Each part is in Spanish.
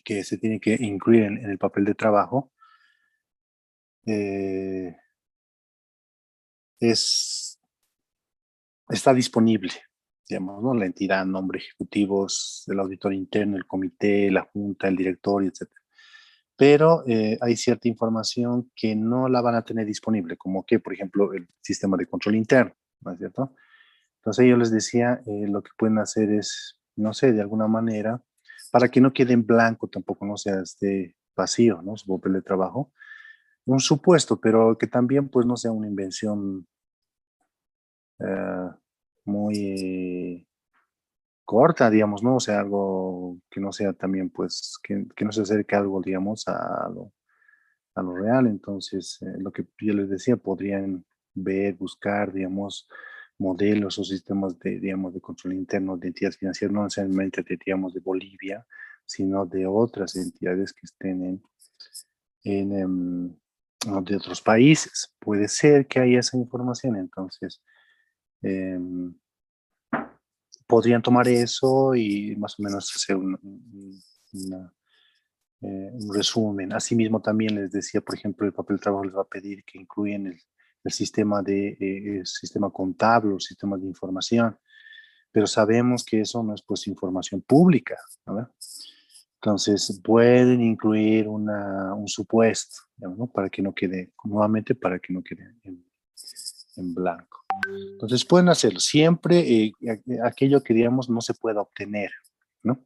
que se tiene que incluir en el papel de trabajo está disponible, digamos, ¿no? La entidad, nombre, ejecutivos, el auditor interno, el comité, la junta, el directorio, etcétera. Pero hay cierta información que no la van a tener disponible, como que, por ejemplo, el sistema de control interno, ¿no es cierto? Entonces yo les decía, lo que pueden hacer es, no sé, de alguna manera, para que no quede en blanco tampoco, no sea este vacío, ¿no? Su papel de trabajo, un supuesto, pero que también pues no sea una invención eh, muy corta, digamos, ¿no? O sea, algo que no sea también, pues, que no se acerque algo, digamos, a lo real. Entonces, lo que yo les decía, podrían ver, buscar, digamos, modelos o sistemas de, digamos, de control interno de entidades financieras, no necesariamente de, digamos, de Bolivia, sino de otras entidades que estén de otros países. Puede ser que haya esa información, entonces em, podrían tomar eso y más o menos hacer una, un resumen. Asimismo, también les decía, por ejemplo, el papel de trabajo les va a pedir que incluyan el sistema el sistema contable, el sistema de información, pero sabemos que eso no es pues información pública, ¿no? Entonces, pueden incluir un supuesto, digamos, ¿no? Para que no quede, nuevamente, para que no quede en blanco. Entonces, pueden hacerlo siempre, aquello que, digamos, no se pueda obtener, ¿no?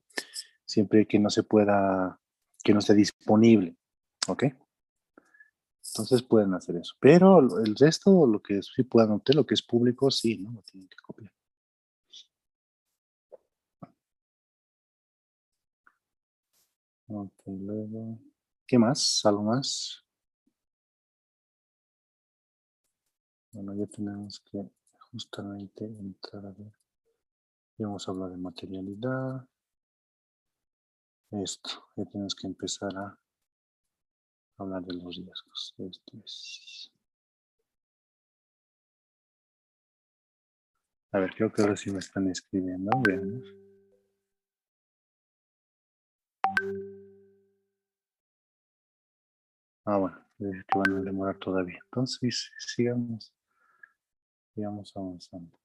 Siempre que no se pueda, que no esté disponible, ¿ok? Entonces pueden hacer eso. Pero el resto, lo que sí puedan obtener, lo que es público, sí, ¿no? Lo tienen que copiar. Ok, luego. ¿Qué más? ¿Algo más? Bueno, ya tenemos que justamente entrar a ver. Ya vamos a hablar de materialidad. Esto, ya tenemos que empezar a hablar de los riesgos. Esto es. A ver, creo que ahora sí me están escribiendo. Veamos. Ah, bueno, que van a demorar todavía. Entonces, sigamos avanzando.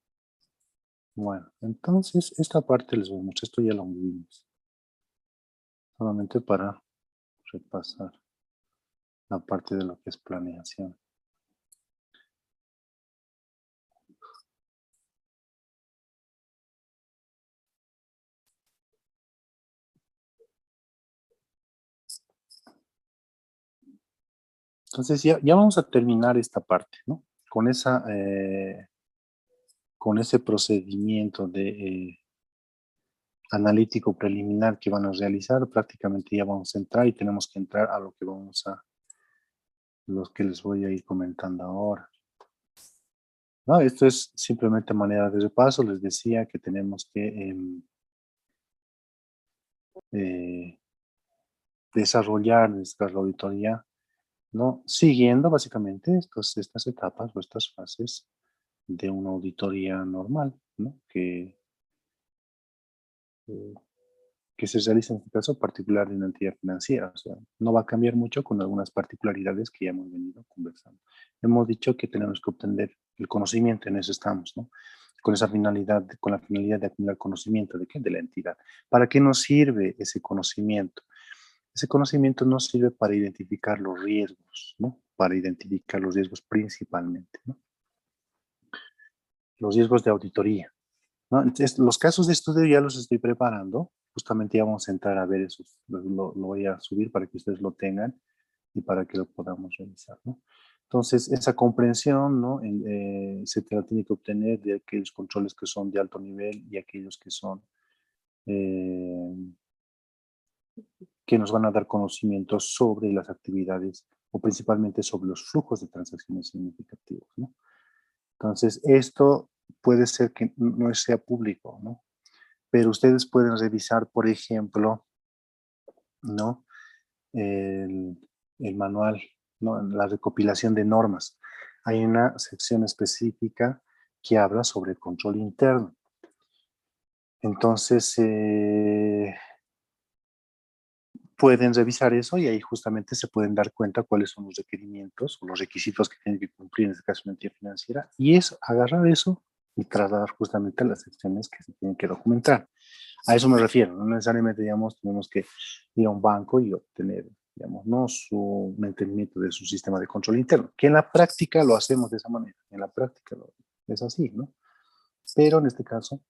Bueno, entonces esta parte les voy a mostrar, esto ya lo vimos, solamente para repasar la parte de lo que es planeación. Entonces ya vamos a terminar esta parte, ¿no? Con con ese procedimiento de analítico preliminar que van a realizar, prácticamente ya vamos a entrar y tenemos que entrar a lo que los que les voy a ir comentando ahora. No, esto es simplemente manera de repaso. Les decía que tenemos que eh, desarrollar nuestra auditoría, ¿no? Siguiendo básicamente estas etapas o estas fases de una auditoría normal, ¿no? Eh, que se realiza en este caso particular de una entidad financiera. O sea, no va a cambiar mucho con algunas particularidades que ya hemos venido conversando. Hemos dicho que tenemos que obtener el conocimiento, en eso estamos, ¿no? Con esa finalidad, con la finalidad de acumular conocimiento de qué, de la entidad. ¿Para qué nos sirve ese conocimiento? Ese conocimiento nos sirve para identificar los riesgos, ¿no? Para identificar los riesgos principalmente, ¿no? Los riesgos de auditoría, ¿no? Entonces, los casos de estudio ya los estoy preparando. Justamente ya vamos a entrar a ver eso. Lo voy a subir para que ustedes lo tengan y para que lo podamos revisar, ¿no? Entonces, esa comprensión, ¿no? Se tiene que obtener de aquellos controles que son de alto nivel y aquellos que son eh, que nos van a dar conocimientos sobre las actividades o principalmente sobre los flujos de transacciones significativos, ¿no? Entonces, esto puede ser que no sea público, ¿no? Pero ustedes pueden revisar, por ejemplo, ¿no? El, el manual, ¿no? La recopilación de normas. Hay una sección específica que habla sobre el control interno. Entonces, pueden revisar eso y ahí justamente se pueden dar cuenta cuáles son los requerimientos o los requisitos que tienen que cumplir en este caso una entidad financiera, y es agarrar eso y trasladar justamente a las secciones que se tienen que documentar. A eso me refiero, no necesariamente, digamos, tenemos que ir a un banco y obtener, digamos, ¿no? Un entendimiento de su sistema de control interno, que en la práctica lo hacemos de esa manera, en la práctica es así, ¿no? Pero en este caso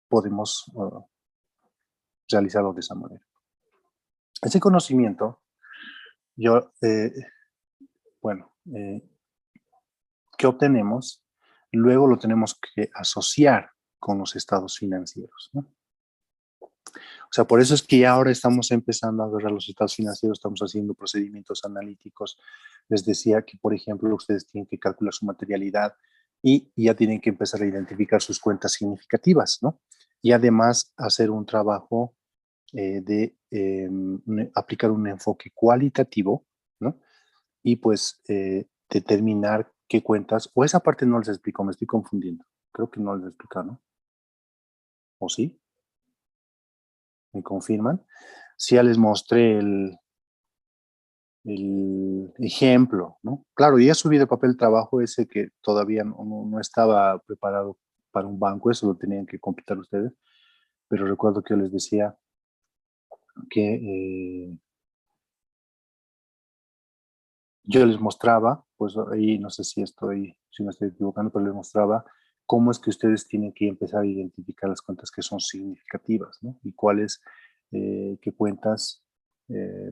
podemos realizarlo de esa manera. Ese conocimiento, yo, bueno, que obtenemos, luego lo tenemos que asociar con los estados financieros, ¿no? O sea, por eso es que ya ahora estamos empezando a agarrar los estados financieros, estamos haciendo procedimientos analíticos. Les decía que, por ejemplo, ustedes tienen que calcular su materialidad y ya tienen que empezar a identificar sus cuentas significativas, ¿no? Y además hacer un trabajo de aplicar un enfoque cualitativo, ¿no? Y pues determinar qué cuentas, o esa parte no les explico, me estoy confundiendo. Creo que no les explico, ¿no? ¿O sí? ¿Me confirman? Sí, ya les mostré el ejemplo, ¿no? Claro, ya subí de papel trabajo ese que todavía no estaba preparado para un banco, eso lo tenían que completar ustedes, pero recuerdo que yo les decía que yo les mostraba, pues ahí no sé si me estoy equivocando, pero les mostraba cómo es que ustedes tienen que empezar a identificar las cuentas que son significativas, ¿no? Y cuáles, qué cuentas,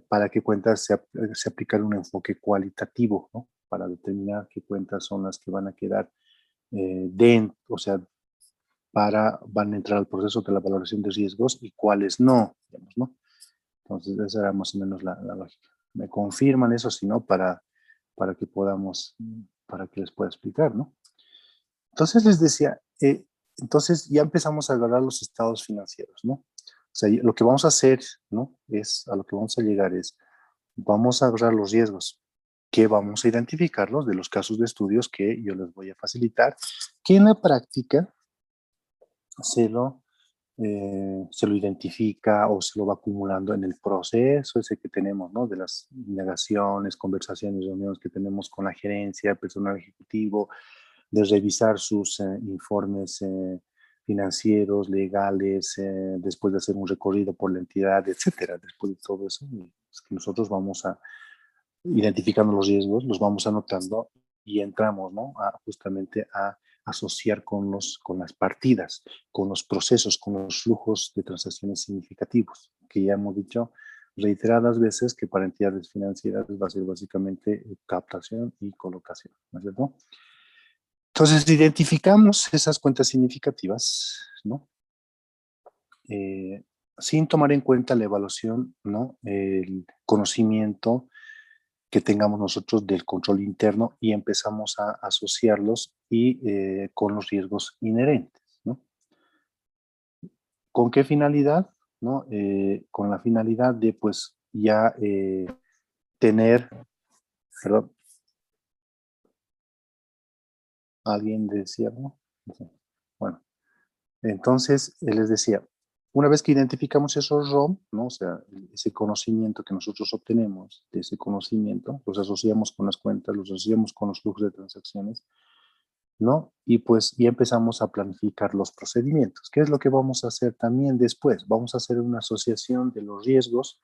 para qué cuentas se aplicar un enfoque cualitativo, ¿no? Para determinar qué cuentas son las que van a quedar dentro, o sea, van a entrar al proceso de la valoración de riesgos y cuáles no, digamos, ¿no? Entonces, esa era más o menos la lógica. Me confirman eso, si no, para que podamos, para que les pueda explicar, ¿no? Entonces les decía, entonces ya empezamos a agarrar los estados financieros, ¿no? O sea, lo que vamos a hacer, ¿no? A lo que vamos a llegar es, vamos a agarrar los riesgos que vamos a identificarlos de los casos de estudios que yo les voy a facilitar, que en la práctica se lo se lo identifica o se lo va acumulando en el proceso ese que tenemos, ¿no? De las indagaciones, conversaciones, reuniones que tenemos con la gerencia, personal ejecutivo, de revisar sus informes financieros, legales, después de hacer un recorrido por la entidad, etcétera. Después de todo eso, es que nosotros vamos identificando los riesgos, los vamos anotando y entramos, ¿no? Justamente a asociar con las partidas, con los procesos, con los flujos de transacciones significativos, que ya hemos dicho reiteradas veces que para entidades financieras va a ser básicamente captación y colocación, ¿no es cierto? Entonces, identificamos esas cuentas significativas, ¿no? Sin tomar en cuenta la evaluación, ¿no? El conocimiento que tengamos nosotros del control interno y empezamos a asociarlos con los riesgos inherentes, ¿no? ¿Con qué finalidad? ¿No? Con la finalidad de pues ya tener, perdón, alguien decía, ¿no? Bueno, entonces les decía, una vez que identificamos esos ROM, ¿no? O sea, ese conocimiento que nosotros obtenemos de ese conocimiento, los asociamos con las cuentas, los asociamos con los flujos de transacciones, ¿no? Y pues ya empezamos a planificar los procedimientos. ¿Qué es lo que vamos a hacer también después? Vamos a hacer una asociación de los riesgos,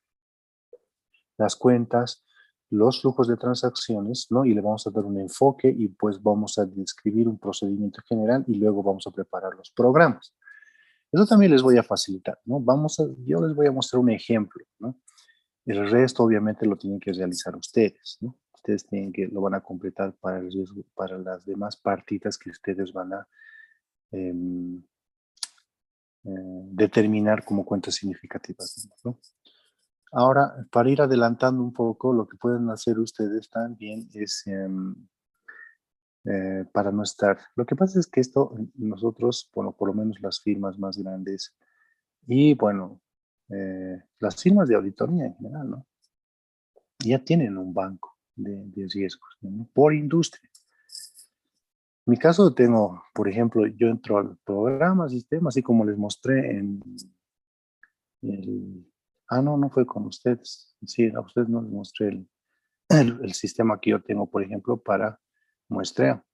las cuentas, los flujos de transacciones, ¿no? Y le vamos a dar un enfoque y pues vamos a describir un procedimiento general y luego vamos a preparar los programas. Eso también les voy a facilitar, ¿no? Yo les voy a mostrar un ejemplo, ¿no? El resto obviamente lo tienen que realizar ustedes, ¿no? Ustedes lo van a completar para el riesgo, para las demás partidas que ustedes van a em, determinar como cuentas significativas, ¿no? Ahora, para ir adelantando un poco, lo que pueden hacer ustedes también es, para no estar, lo que pasa es que esto nosotros, bueno, por lo menos las firmas más grandes y bueno, las firmas de auditoría en general, ¿no? Ya tienen un banco de riesgos, ¿no? Por industria. En mi caso tengo, por ejemplo, yo entro al programa, sistema, así como les mostré en el Ah, no, no fue con ustedes. Sí, a ustedes no les mostré el sistema que yo tengo, por ejemplo, para muestreo,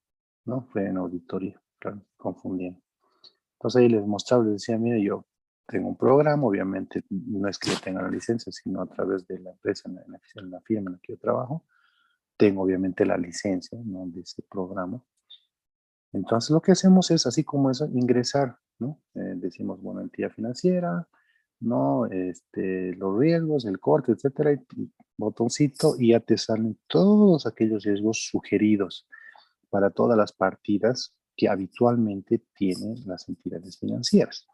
¿no? Fue en auditoría, claro, confundí. Entonces ahí les mostraba, les decía, mire, yo tengo un programa, obviamente no es que yo tenga la licencia, sino a través de la empresa, en la firma en la que yo trabajo, tengo obviamente la licencia, ¿no? De ese programa. Entonces lo que hacemos es, así como eso, ingresar, ¿no? Decimos, bueno, entidad financiera, ¿no? Los riesgos, el corte, etcétera, y botoncito, y ya te salen todos aquellos riesgos sugeridos para todas las partidas que habitualmente tienen las entidades financieras.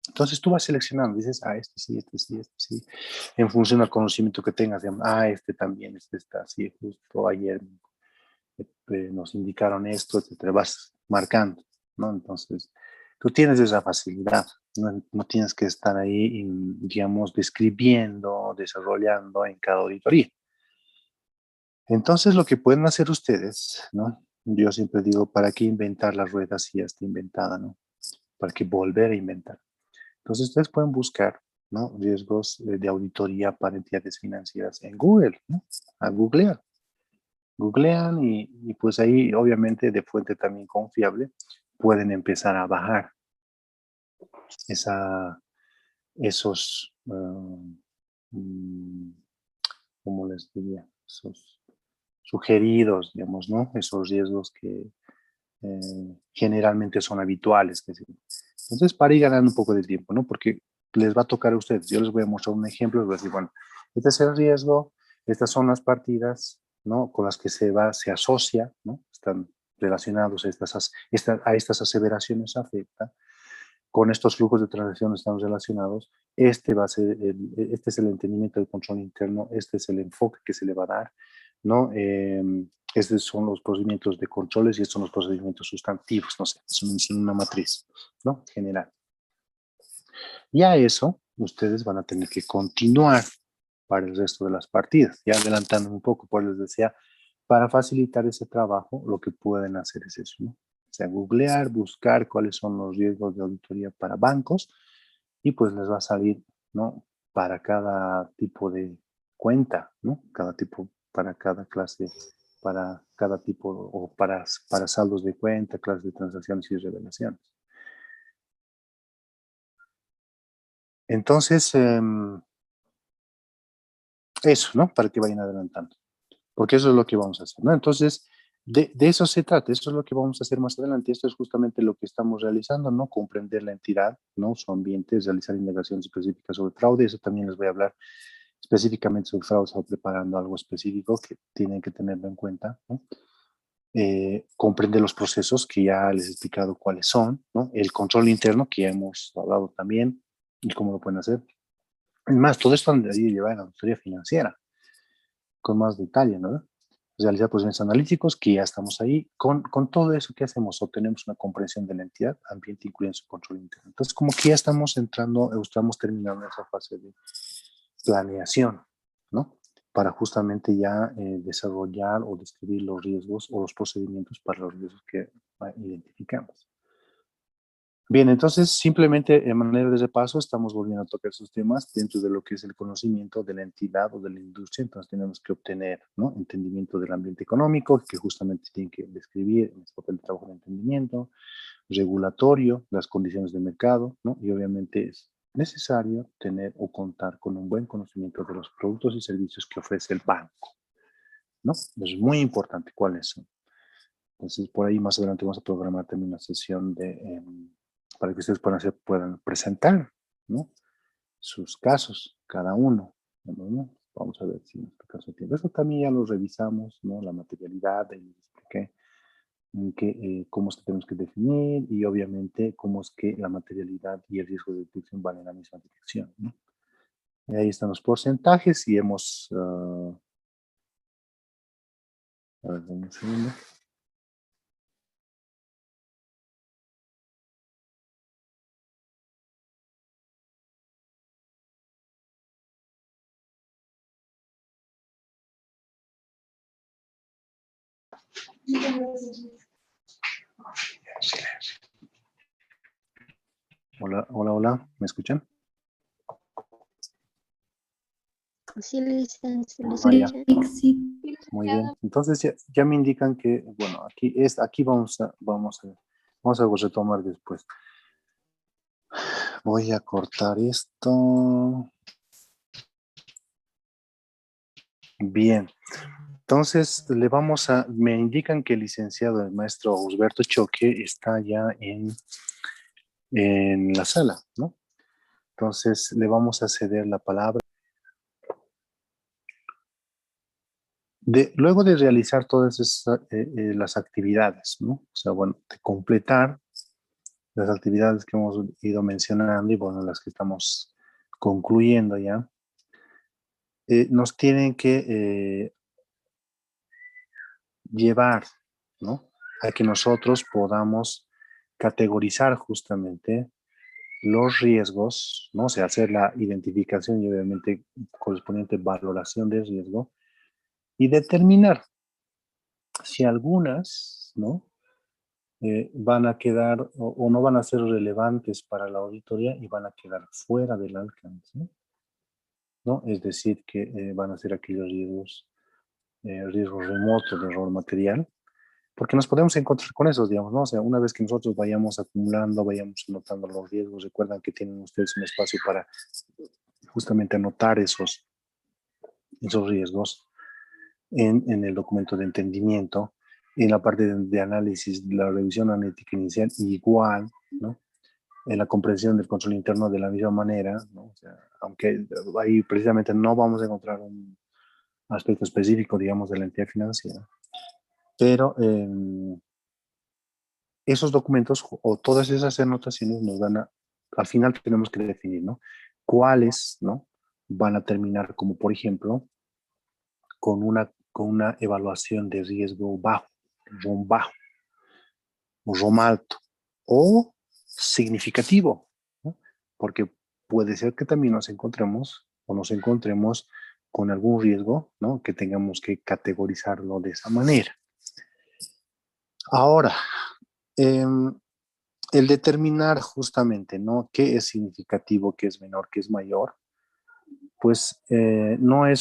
Entonces tú vas seleccionando, dices, ah, este sí, este sí, este sí, en función al conocimiento que tengas, digamos, ah, este también, este está así, justo ayer nos indicaron esto, etcétera, vas marcando, ¿no? Entonces, tú tienes esa facilidad, no, no tienes que estar ahí, digamos, describiendo, desarrollando en cada auditoría. Entonces, lo que pueden hacer ustedes, ¿no? Yo siempre digo, ¿para qué inventar las ruedas si ya está inventada, ¿no? ¿Para qué volver a inventar? Entonces, ustedes pueden buscar, ¿no? Riesgos de auditoría para entidades financieras en Google, ¿no? A googlear. Googlean y pues ahí, obviamente, de fuente también confiable, pueden empezar a bajar esa, esos, ¿cómo les diría? Esos sugeridos, digamos, ¿no? Esos riesgos que generalmente son habituales. Entonces, para ir ganando un poco de tiempo, ¿no? Porque les va a tocar a ustedes. Yo les voy a mostrar un ejemplo, les voy a decir, bueno, este es el riesgo, estas son las partidas, ¿no? Con las que se asocia, ¿no? Están relacionados a estas aseveraciones afecta. Con estos flujos de transacciones están relacionados. Este es el entendimiento del control interno, este es el enfoque que se le va a dar, ¿no? Estos son los procedimientos de controles y estos son los procedimientos sustantivos, no sé, es una matriz, ¿no? General. Ya eso, ustedes van a tener que continuar para el resto de las partidas. Ya adelantando un poco, pues les decía, para facilitar ese trabajo, lo que pueden hacer es eso, ¿no? O sea, googlear, buscar cuáles son los riesgos de auditoría para bancos y pues les va a salir, ¿no? Para cada tipo de cuenta, ¿no? Cada tipo, para cada clase, para cada tipo o para saldos de cuenta, clases de transacciones y revelaciones. Entonces, eso, ¿no? Para que vayan adelantando. Porque eso es lo que vamos a hacer, ¿no? Entonces, de eso se trata, eso es lo que vamos a hacer más adelante, esto es justamente lo que estamos realizando, ¿no? Comprender la entidad, ¿no? Su ambiente, realizar indagaciones específicas sobre fraude, eso también les voy a hablar específicamente sobre fraude, estoy preparando algo específico que tienen que tenerlo en cuenta, ¿no? Comprender los procesos que ya les he explicado cuáles son, ¿no? El control interno que ya hemos hablado también y cómo lo pueden hacer. Es más, todo esto debería llevar a la auditoría financiera con más detalle, ¿no? Realizar procedimientos analíticos, que ya estamos ahí. Con todo eso que hacemos, obtenemos una comprensión de la entidad, ambiente, incluyendo su control interno. Entonces, como que ya estamos entrando, estamos terminando esa fase de planeación, ¿no? Para justamente ya desarrollar o describir los riesgos o los procedimientos para los riesgos que identificamos. Bien, entonces simplemente en manera de repaso estamos volviendo a tocar esos temas dentro de lo que es el conocimiento de la entidad o de la industria. Entonces tenemos que obtener, ¿no? Entendimiento del ambiente económico, que justamente tiene que describir en este papel de trabajo de entendimiento, regulatorio, las condiciones de mercado, ¿no? Y obviamente es necesario tener o contar con un buen conocimiento de los productos y servicios que ofrece el banco, ¿no? Es muy importante cuáles son. Entonces, por ahí más adelante vamos a programar también una sesión para que ustedes puedan presentar, ¿no? Sus casos, cada uno, ¿no? Vamos a ver si en este caso tiene. Eso también ya lo revisamos, ¿no? La materialidad, y les expliqué cómo es que tenemos que definir y obviamente cómo es que la materialidad y el riesgo de detección van en la misma dirección, ¿no? Y ahí están los porcentajes y hemos, a ver, dame un segundo. Hola, hola, hola, ¿me escuchan? Sí, licencia, Ah, ya. licencia. Muy bien. Entonces ya me indican que, bueno, aquí vamos a retomar después. Voy a cortar esto. Bien. Entonces, me indican que el licenciado, el maestro Osberto Choque, está ya en la sala, ¿no? Entonces, le vamos a ceder la palabra. Luego de realizar todas las actividades, ¿no? O sea, bueno, de completar las actividades que hemos ido mencionando y, bueno, las que estamos concluyendo ya, nos tienen que llevar, ¿no? A que nosotros podamos categorizar justamente los riesgos, ¿no? O sea, hacer la identificación y obviamente correspondiente valoración de riesgo y determinar si algunas, ¿no? Van a quedar o no van a ser relevantes para la auditoría y van a quedar fuera del alcance, ¿no? Es decir, que van a ser aquellos riesgos remotos de error material, porque nos podemos encontrar con esos, digamos, ¿no? O sea, una vez que nosotros vayamos acumulando, vayamos anotando los riesgos, recuerdan que tienen ustedes un espacio para justamente anotar esos riesgos en el documento de entendimiento, en la parte de análisis, la revisión analítica inicial, igual, ¿no? En la comprensión del control interno de la misma manera, ¿no? O sea, aunque ahí precisamente no vamos a encontrar un aspecto específico, digamos, de la entidad financiera, pero esos documentos o todas esas anotaciones nos van al final tenemos que definir, ¿no? Cuáles, ¿no? Van a terminar como, por ejemplo, con una evaluación de riesgo bajo, ROM bajo, o ROM alto, o significativo, ¿no? Porque puede ser que también nos encontremos con algún riesgo, ¿no? Que tengamos que categorizarlo de esa manera. Ahora, el determinar justamente, ¿no? ¿Qué es significativo, qué es menor, qué es mayor? Pues no hay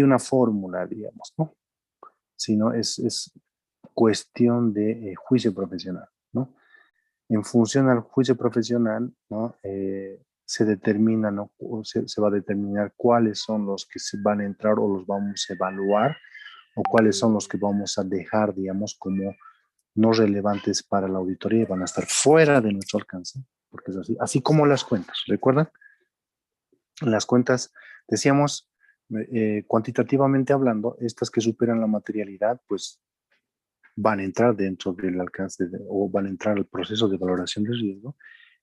una fórmula, digamos, ¿no? Sino es cuestión de juicio profesional, ¿no? En función al juicio profesional, ¿no? Se determina, ¿no? Se va a determinar cuáles son los que se van a entrar o los vamos a evaluar o cuáles son los que vamos a dejar, digamos, como no relevantes para la auditoría y van a estar fuera de nuestro alcance, porque es así como las cuentas, ¿recuerdan? Las cuentas, decíamos, cuantitativamente hablando, estas que superan la materialidad, pues van a entrar dentro del alcance o van a entrar al proceso de valoración de riesgo,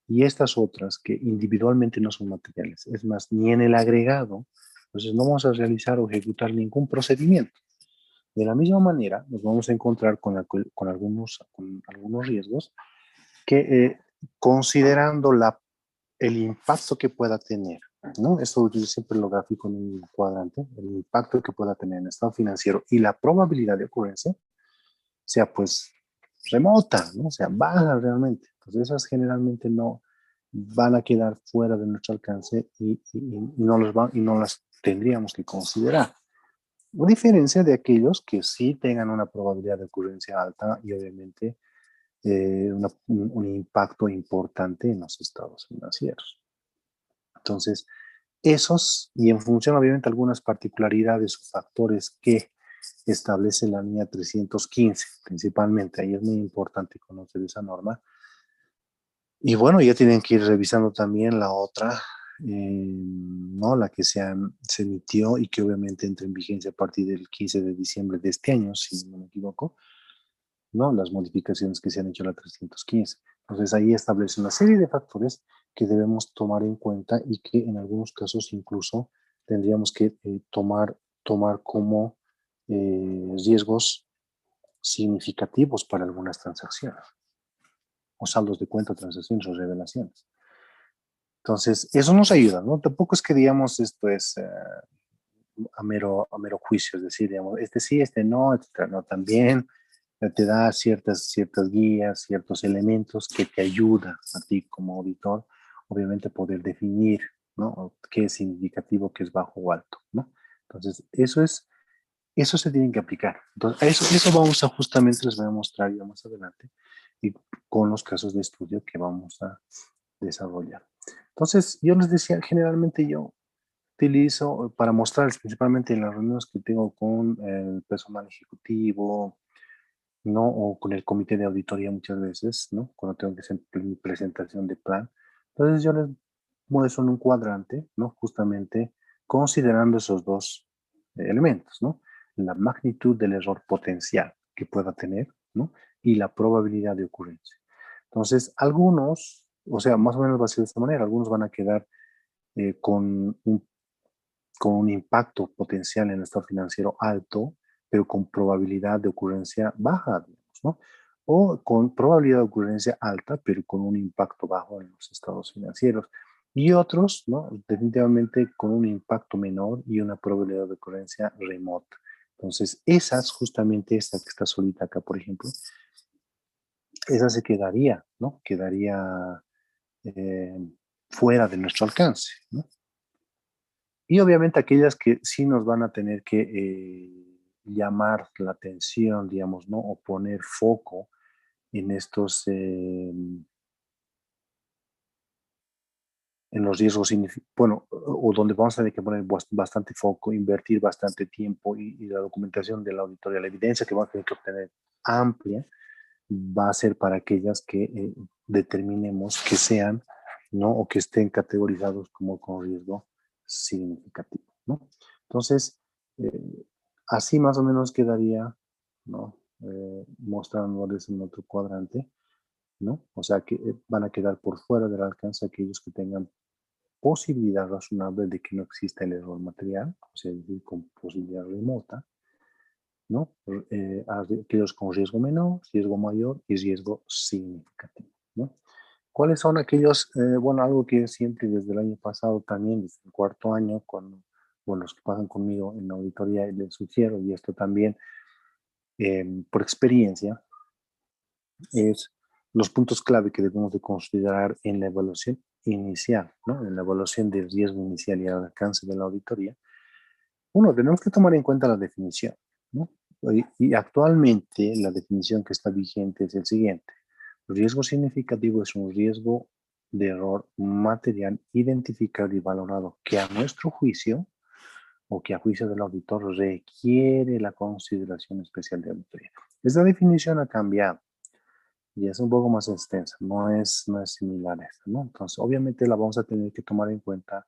y estas otras que individualmente no son materiales, es más, ni en el agregado, entonces no vamos a realizar o ejecutar ningún procedimiento. De la misma manera, nos vamos a encontrar con algunos riesgos que, considerando el impacto que pueda tener, ¿no? Esto yo siempre lo grafico en un cuadrante, el impacto que pueda tener en el estado financiero y la probabilidad de ocurrencia, sea pues remota, ¿no? O sea, baja realmente. Entonces esas generalmente no van a quedar fuera de nuestro alcance y no las tendríamos que considerar. A diferencia de aquellos que sí tengan una probabilidad de ocurrencia alta y obviamente un impacto importante en los estados financieros. Entonces, esos, y en función obviamente algunas particularidades o factores que establece la línea 315, principalmente, ahí es muy importante conocer esa norma. Y bueno, ya tienen que ir revisando también la otra, ¿no? La que se emitió y que obviamente entra en vigencia a partir del 15 de diciembre de este año, si no me equivoco, ¿no? Las modificaciones que se han hecho a la 315. Entonces ahí establece una serie de factores que debemos tomar en cuenta y que en algunos casos incluso tendríamos que tomar como riesgos significativos para algunas transacciones o saldos de cuenta, transacciones o revelaciones. Entonces, eso nos ayuda, ¿no? Tampoco es que digamos esto es a mero juicio, es decir, digamos, este sí, este no, etcétera, no, también te da ciertas guías, ciertos elementos que te ayudan a ti como auditor, obviamente, poder definir ¿no? ¿Qué es significativo, qué es bajo o alto, ¿no? Entonces, eso se tiene que aplicar. Entonces, eso vamos a justamente, les voy a mostrar ya más adelante, y con los casos de estudio que vamos a desarrollar. Entonces, yo les decía, generalmente yo utilizo para mostrarles, principalmente en las reuniones que tengo con el personal ejecutivo, ¿no? O con el comité de auditoría muchas veces, ¿no? Cuando tengo que hacer mi presentación de plan. Entonces yo les muestro en un cuadrante, ¿no? Justamente considerando esos dos elementos, ¿no? La magnitud del error potencial que pueda tener, ¿no? Y la probabilidad de ocurrencia. Entonces, algunos, o sea, más o menos va a ser de esta manera, algunos van a quedar con un impacto potencial en el estado financiero alto, pero con probabilidad de ocurrencia baja, digamos, ¿no? O con probabilidad de ocurrencia alta, pero con un impacto bajo en los estados financieros. Y otros, ¿no? Definitivamente con un impacto menor y una probabilidad de ocurrencia remota. Entonces, esas, justamente esta que está solita acá, por ejemplo, esa se quedaría, ¿no? Quedaría eh, fuera de nuestro alcance, ¿no? Y obviamente aquellas que sí nos van a tener que llamar la atención, digamos, ¿no? O poner foco en estos, en los riesgos, bueno, o donde vamos a tener que poner bastante foco, invertir bastante tiempo y la documentación de la auditoría, la evidencia que vamos a tener que obtener amplia, va a ser para aquellas que determinemos que sean, ¿no? O que estén categorizados como con riesgo significativo, ¿no? Entonces, así más o menos quedaría, ¿no? Mostrándoles en otro cuadrante, ¿no? O sea que van a quedar por fuera del alcance aquellos que tengan posibilidad razonable de que no exista el error material, o sea, es decir, con posibilidad remota, ¿no? Aquellos con riesgo menor, riesgo mayor y riesgo significativo, ¿no? ¿Cuáles son aquellos, bueno, algo que siempre desde el año pasado también, desde el cuarto año, cuando, bueno, los que pasan conmigo en la auditoría les sugiero, y esto también por experiencia, es los puntos clave que debemos de considerar en la evaluación inicial, ¿no? En la evaluación del riesgo inicial y al alcance de la auditoría. Uno, tenemos que tomar en cuenta la definición, ¿no? Y actualmente la definición que está vigente es el siguiente. Riesgo significativo es un riesgo de error material identificado y valorado que a nuestro juicio o que a juicio del auditor requiere la consideración especial de auditoría. Esta definición ha cambiado y es un poco más extensa, no es similar a esta, ¿no? Entonces, obviamente la vamos a tener que tomar en cuenta,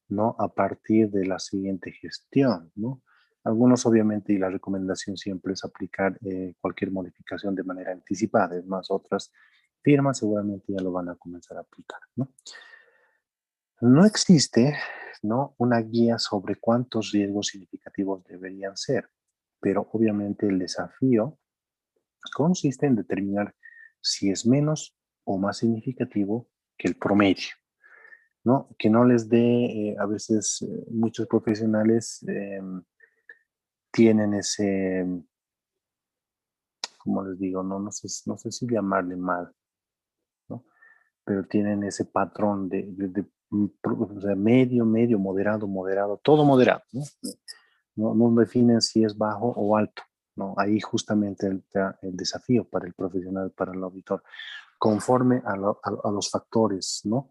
¿no? A partir de la siguiente gestión, ¿no? Algunos, obviamente, y la recomendación siempre es aplicar cualquier modificación de manera anticipada, es más, otras firmas seguramente ya lo van a comenzar a aplicar, ¿no? No existe, ¿no? Una guía sobre cuántos riesgos significativos deberían ser, pero obviamente el desafío consiste en determinar si es menos o más significativo que el promedio, ¿no? Que no les dé, a veces muchos profesionales tienen ese, como les digo, no sé si llamarle mal, ¿no? Pero tienen ese patrón o sea, medio, medio, moderado, moderado, todo moderado, ¿no? No definen si es bajo o alto, ¿no? Ahí justamente el desafío para el profesional, para el auditor, conforme a los factores, ¿no?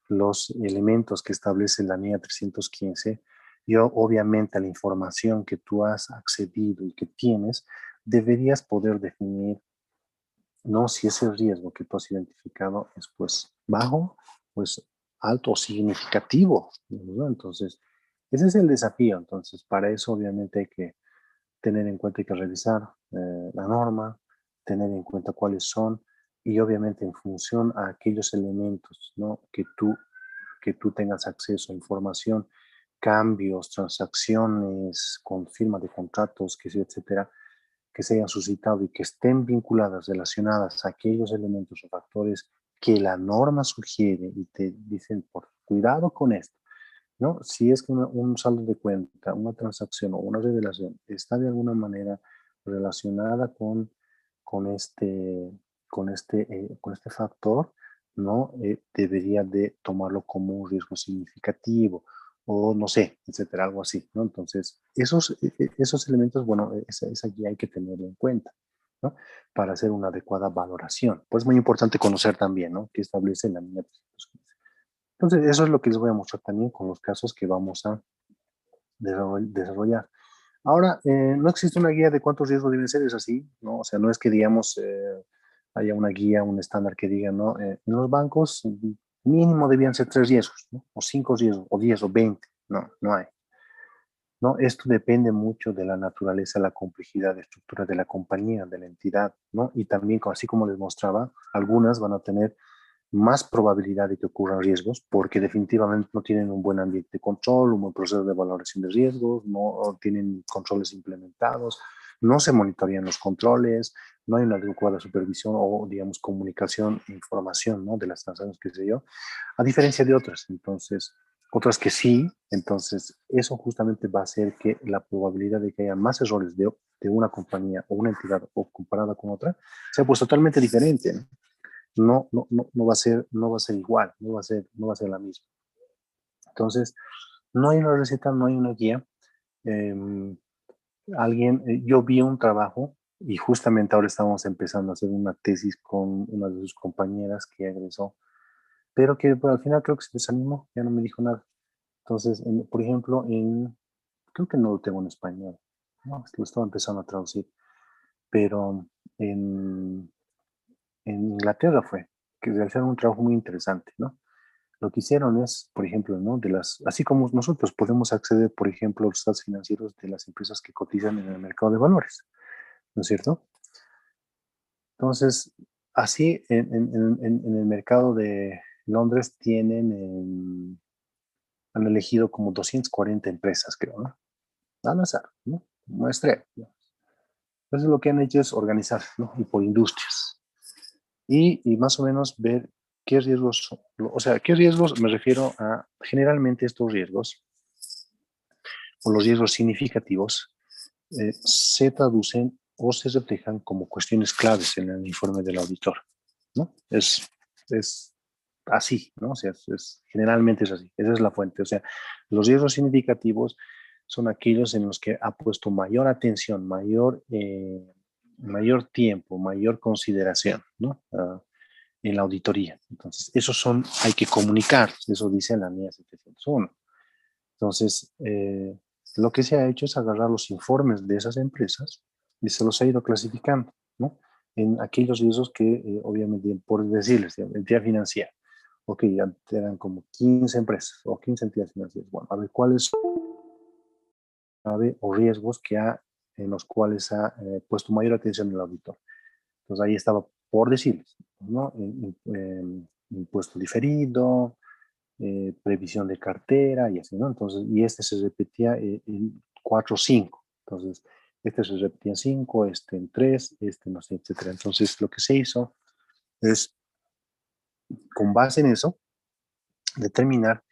Los elementos que establece la NIA 315, y obviamente a la información que tú has accedido y que tienes, deberías poder definir, ¿no? Si ese riesgo que tú has identificado es pues bajo, pues alto o significativo, ¿no? Entonces, ese es el desafío. Entonces, para eso obviamente hay que tener en cuenta, hay que revisar la norma, tener en cuenta cuáles son y obviamente en función a aquellos elementos, ¿no? que tú tengas acceso a información, cambios, transacciones, con firma de contratos, que sí, etcétera, que se hayan suscitado y que estén vinculadas, relacionadas a aquellos elementos o factores que la norma sugiere y te dicen, por cuidado con esto, ¿no? Si es que un saldo de cuenta, una transacción o una revelación está de alguna manera relacionada con este factor, ¿no? Debería de tomarlo como un riesgo significativo o no sé, etcétera, algo así, ¿no? Entonces, esos elementos, bueno, esa guía hay que tenerlo en cuenta, ¿no? Para hacer una adecuada valoración. Pues es muy importante conocer también, ¿no? ¿Qué establece la NIA 315? Entonces, eso es lo que les voy a mostrar también con los casos que vamos a desarrollar. Ahora, no existe una guía de cuántos riesgos deben ser, es así, ¿no? O sea, no es que, digamos, haya una guía, un estándar que diga, ¿no? En los bancos mínimo debían ser 3 riesgos, ¿no? O 5 riesgos, o 10 o 20. No, no hay. ¿No? Esto depende mucho de la naturaleza, la complejidad de estructura de la compañía, de la entidad, ¿no? Y también, así como les mostraba, algunas van a tener más probabilidad de que ocurran riesgos porque definitivamente no tienen un buen ambiente de control, un buen proceso de valoración de riesgos, no tienen controles implementados, no se monitorean los controles, no hay una adecuada supervisión o, digamos, comunicación e información, ¿no? De las transacciones, qué sé yo, a diferencia de otras. Entonces, otras que sí, entonces eso justamente va a hacer que la probabilidad de que haya más errores de una compañía o una entidad o comparada con otra sea pues totalmente diferente, ¿no? No va a ser, no va a ser igual, no va a ser la misma. Entonces, no hay una receta, no hay una guía. Eh, yo vi un trabajo y justamente ahora estamos empezando a hacer una tesis con una de sus compañeras que egresó, pero que pues, al final creo que se desanimó, ya no me dijo nada. Entonces, por ejemplo, creo que no lo tengo en español, no, lo estaba empezando a traducir, pero en, en Inglaterra fue, que realizaron un trabajo muy interesante, ¿no? Lo que hicieron es, por ejemplo, ¿no? Así como nosotros podemos acceder, por ejemplo, a los estados financieros de las empresas que cotizan en el mercado de valores, ¿no es cierto? Entonces, así en el mercado de Londres han elegido como 240 empresas, creo, ¿no? Al azar, ¿no? Muestreo, ¿no? Entonces, lo que han hecho es organizar, ¿no? Y por industrias. Y más o menos ver qué riesgos, o sea, qué riesgos me refiero a, generalmente estos riesgos o los riesgos significativos se traducen o se reflejan como cuestiones claves en el informe del auditor, ¿no? Es así, ¿no? O sea, generalmente es así, esa es la fuente. O sea, los riesgos significativos son aquellos en los que ha puesto mayor atención, mayor tiempo, mayor consideración, ¿no? En la auditoría. Entonces, hay que comunicar, eso dice la NIA 701. Entonces, lo que se ha hecho es agarrar los informes de esas empresas y se los ha ido clasificando, ¿no? En aquellos riesgos que, obviamente, por decirles, entidad financiera. Ok, ya eran como 15 empresas o 15 entidades financieras. Bueno, a ver cuáles o riesgos en los cuales ha puesto mayor atención el auditor. Entonces ahí estaba por decirles, ¿no? Impuesto diferido, previsión de cartera y así, ¿no? Entonces, y este se repetía en 4 o 5. Entonces, este se repetía en 5, este en 3, este no sé, etcétera. Entonces, lo que se hizo es, con base en eso, determinar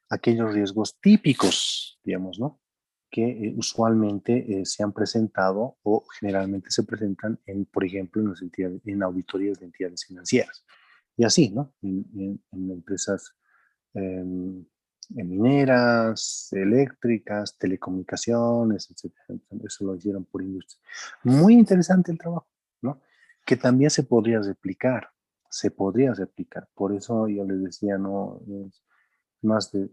aquellos riesgos típicos, digamos, ¿no? Que usualmente se han presentado o generalmente se presentan por ejemplo, en auditorías de entidades financieras. Y así, ¿no? En empresas en, en mineras, eléctricas, telecomunicaciones, etcétera. Eso lo hicieron por industria. Muy interesante el trabajo, ¿no? Que también se podría replicar. Por eso yo les decía, ¿no?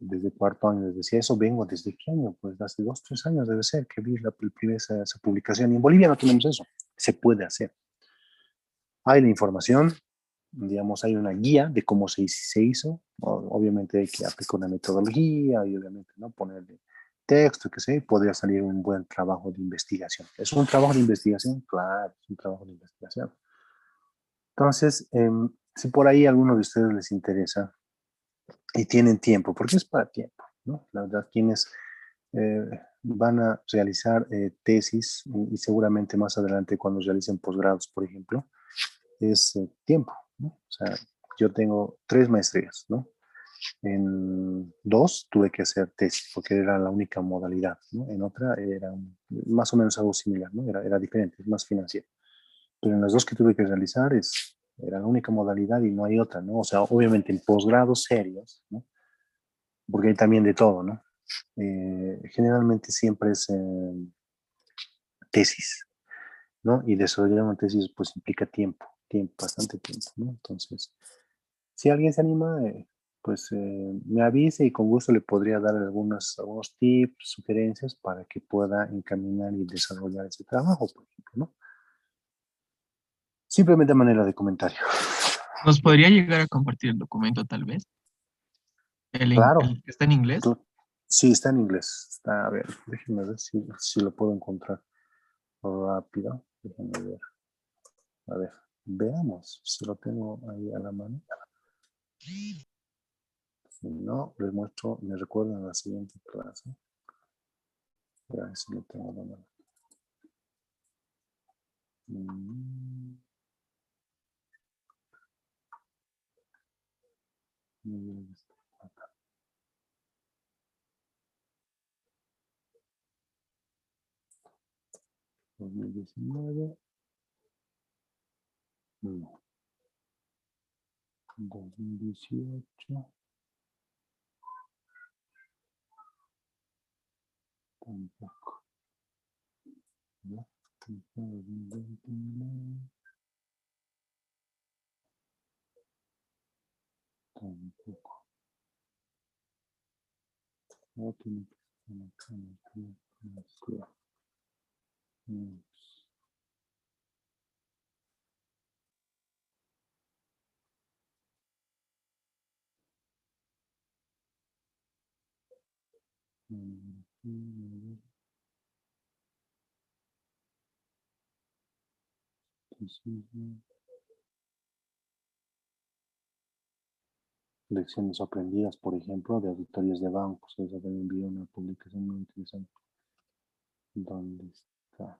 Desde cuarto año les decía, eso vengo desde qué año, pues hace 2, 3 años debe ser que vi la primera esa publicación. Y en Bolivia no tenemos eso, se puede hacer. Hay la información, digamos, hay una guía de cómo se hizo. Obviamente hay que aplicar una metodología y obviamente no ponerle texto, que sé, podría salir un buen trabajo de investigación. ¿Es un trabajo de investigación? Claro, es un trabajo de investigación. Entonces, si por ahí a alguno de ustedes les interesa y tienen tiempo, porque es para tiempo, ¿no? La verdad, quienes eh, van a realizar tesis y seguramente más adelante cuando realicen posgrados, por ejemplo, es tiempo, ¿no? O sea, yo tengo 3 maestrías, ¿no? En 2 tuve que hacer tesis porque era la única modalidad, ¿no? En otra era más o menos algo similar, ¿no? Era diferente, es más financiero. Pero en las 2 que tuve que realizar es Era la única modalidad y no hay otra, ¿no? O sea, obviamente en posgrados serios, ¿no? Porque hay también de todo, ¿no? Generalmente siempre es tesis, ¿no? Y desarrollar una tesis pues implica tiempo, bastante tiempo, ¿no? Entonces, si alguien se anima, pues me avise y con gusto le podría dar algunos tips, sugerencias para que pueda encaminar y desarrollar ese trabajo, por ejemplo, ¿no? Simplemente a manera de comentario. ¿Nos podría llegar a compartir el documento tal vez? Claro, El que está en inglés. sí, está en inglés. Está, a ver, déjenme ver si lo puedo encontrar rápido. Déjenme ver. A ver, veamos si lo tengo ahí a la mano. Si no, les muestro, me recuerdo en la siguiente clase. A ver si lo tengo a la mano. Muy bien, acá. 2019. No. 2018. Tampoco. ¿No? 2021. Tampoco. No tiene que estar acá. Lecciones aprendidas, por ejemplo, de auditorías de bancos. Eso también vi una publicación muy interesante. ¿Dónde está?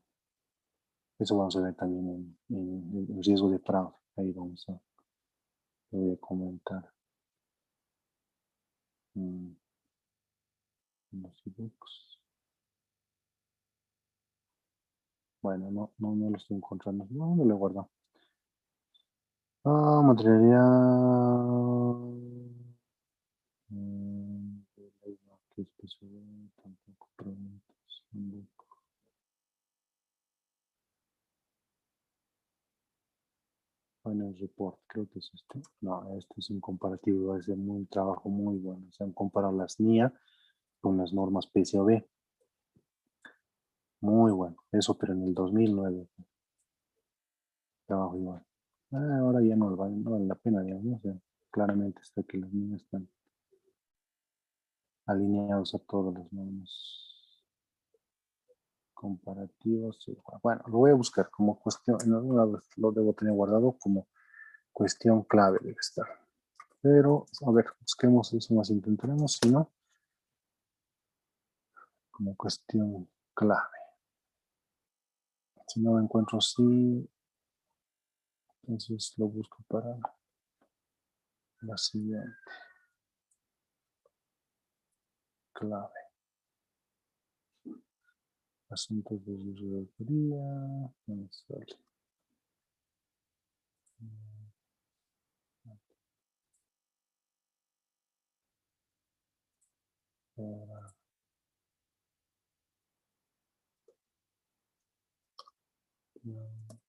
Eso vamos a ver también en el riesgo de fraude. Ahí vamos a, lo voy a comentar. Los ebooks. Bueno, no lo estoy encontrando. No lo he guardado. Material. Tampoco preguntas. Final report, creo que es este. No, este es un comparativo, va a ser un trabajo muy bueno. Se han comparado las NIA con las normas PCOB. Muy bueno. Eso, pero en el 2009. Trabajo igual. Ahora ya no vale la pena, digamos. O sea, claramente está que las NIA están alineados a todas las normas comparativos. Bueno, lo voy a buscar como cuestión. En alguna vez lo debo tener guardado como cuestión clave debe estar. Pero, a ver, busquemos eso más, intentaremos, si no, como cuestión clave. Si no lo encuentro así, entonces lo busco para la siguiente. Clave. Asuntos de relojería. Mensual.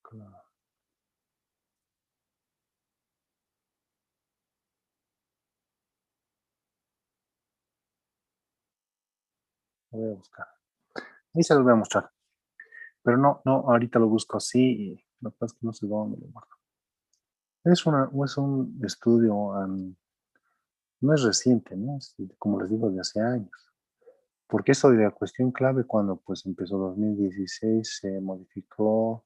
Clave. Lo voy a buscar. Ahí se lo voy a mostrar. Pero no, ahorita lo busco así y lo que pasa es que no sé dónde lo guardo. Es un estudio, no es reciente, ¿no? Es, como les digo, de hace años. Porque eso de la cuestión clave cuando pues empezó 2016 se modificó,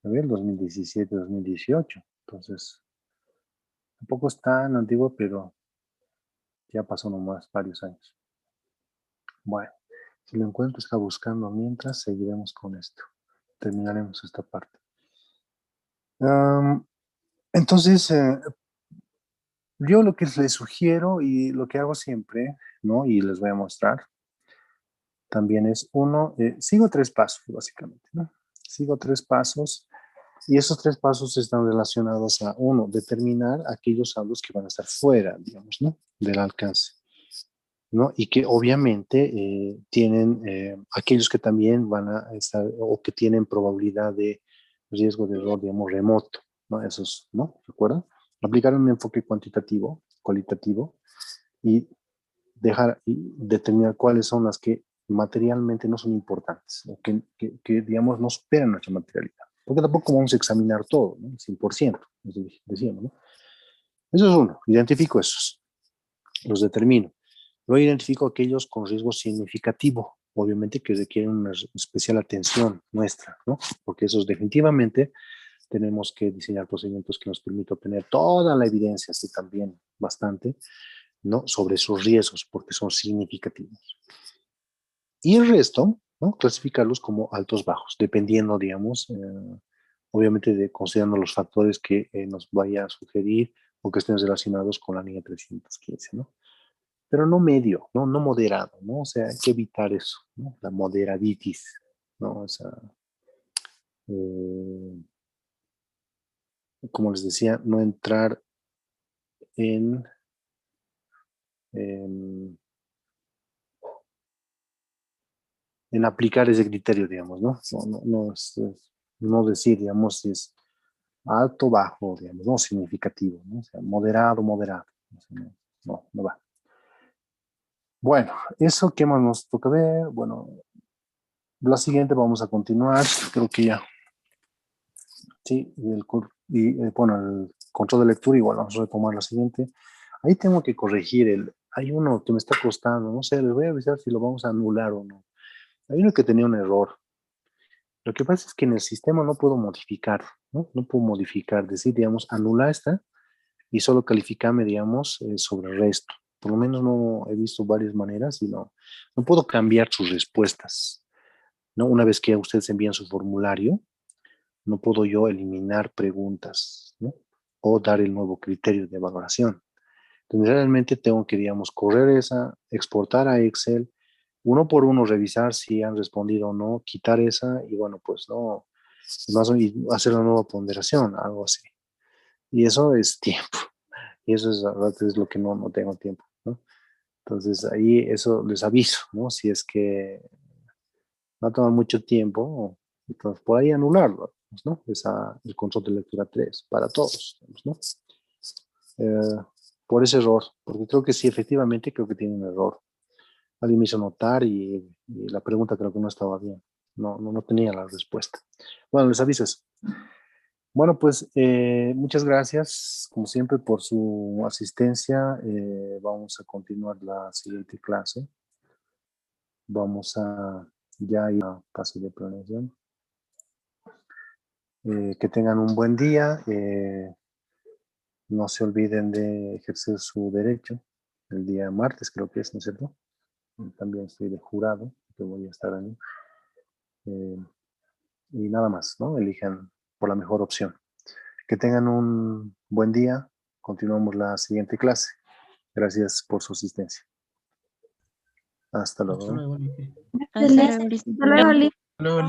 a ver, 2017, 2018. Entonces, tampoco es tan antiguo, pero ya pasó nomás varios años. Bueno, si lo encuentro está buscando mientras, seguiremos con esto. Terminaremos esta parte. Entonces, yo lo que les sugiero y lo que hago siempre, ¿no? Y les voy a mostrar, también es uno, sigo 3 pasos, básicamente, ¿no? Sigo 3 pasos Y esos tres pasos están relacionados a, uno, determinar aquellos saldos que van a estar fuera, digamos, ¿no? Del alcance, ¿no? Y que obviamente tienen aquellos que también van a estar o que tienen probabilidad de riesgo de error, digamos, remoto, ¿no? Esos, ¿no? ¿Recuerdan? Aplicar un enfoque cuantitativo, cualitativo y dejar y determinar cuáles son las que materialmente no son importantes, o que, digamos, no superan nuestra materialidad. Porque tampoco vamos a examinar todo, ¿no? 100%, decíamos, ¿no? Eso es uno, identifico esos, los determino. Luego identifico aquellos con riesgo significativo, obviamente que requieren una especial atención nuestra, ¿no? Porque esos definitivamente tenemos que diseñar procedimientos que nos permitan obtener toda la evidencia, así también bastante, ¿no? Sobre sus riesgos, porque son significativos. Y el resto, ¿no? Clasificarlos como altos bajos, dependiendo, digamos, obviamente considerando los factores que nos vaya a sugerir o que estén relacionados con la línea 315, ¿no? Pero no medio, ¿no? No moderado, ¿no? O sea, hay que evitar eso, ¿no? La moderaditis, ¿no? O sea, eh, como les decía, no entrar en, en, en aplicar ese criterio, digamos, ¿no? No decir, digamos, si es alto, bajo, digamos, no significativo, ¿no? O sea, moderado, moderado. O sea, no va. Bueno, eso qué más nos toca ver. Bueno, la siguiente vamos a continuar. Creo que ya. Sí, bueno, el control de lectura igual vamos a retomar la siguiente. Ahí tengo que corregir hay uno que me está costando, no sé, les voy a avisar si lo vamos a anular o no. Hay uno que tenía un error. Lo que pasa es que en el sistema no puedo modificar, ¿no? No puedo modificar, decir, digamos, anular esta y solo calificarme, digamos, sobre el resto. Por lo menos no he visto varias maneras y no puedo cambiar sus respuestas, ¿no? Una vez que ustedes envían su formulario, no puedo yo eliminar preguntas, ¿no? O dar el nuevo criterio de valoración. Entonces, realmente tengo que, digamos, correr esa, exportar a Excel, uno por uno revisar si han respondido o no, quitar esa y bueno, pues no, y hacer la nueva ponderación, algo así. Y eso es tiempo. Y eso es, la verdad, es lo que no tengo tiempo, ¿no? Entonces, ahí eso les aviso, ¿no? Si es que va a tomar mucho tiempo, entonces por ahí anularlo, ¿no? El control de lectura 3 para todos, ¿no? Eh, por ese error, porque creo que sí, efectivamente, creo que tiene un error. Alguien me hizo notar y la pregunta creo que no estaba bien. No tenía la respuesta. Bueno, les aviso eso. Bueno, pues muchas gracias, como siempre, por su asistencia. Vamos a continuar la siguiente clase. Vamos a ya ir a fase de planeación. Que tengan un buen día. No se olviden de ejercer su derecho. El día martes creo que es, ¿no es cierto? También estoy de jurado, que voy a estar ahí. Y nada más, ¿no? Elijan por la mejor opción. Que tengan un buen día. Continuamos la siguiente clase. Gracias por su asistencia. Hasta Hasta luego. luego, Licky. Hasta luego, Liz. Hasta luego,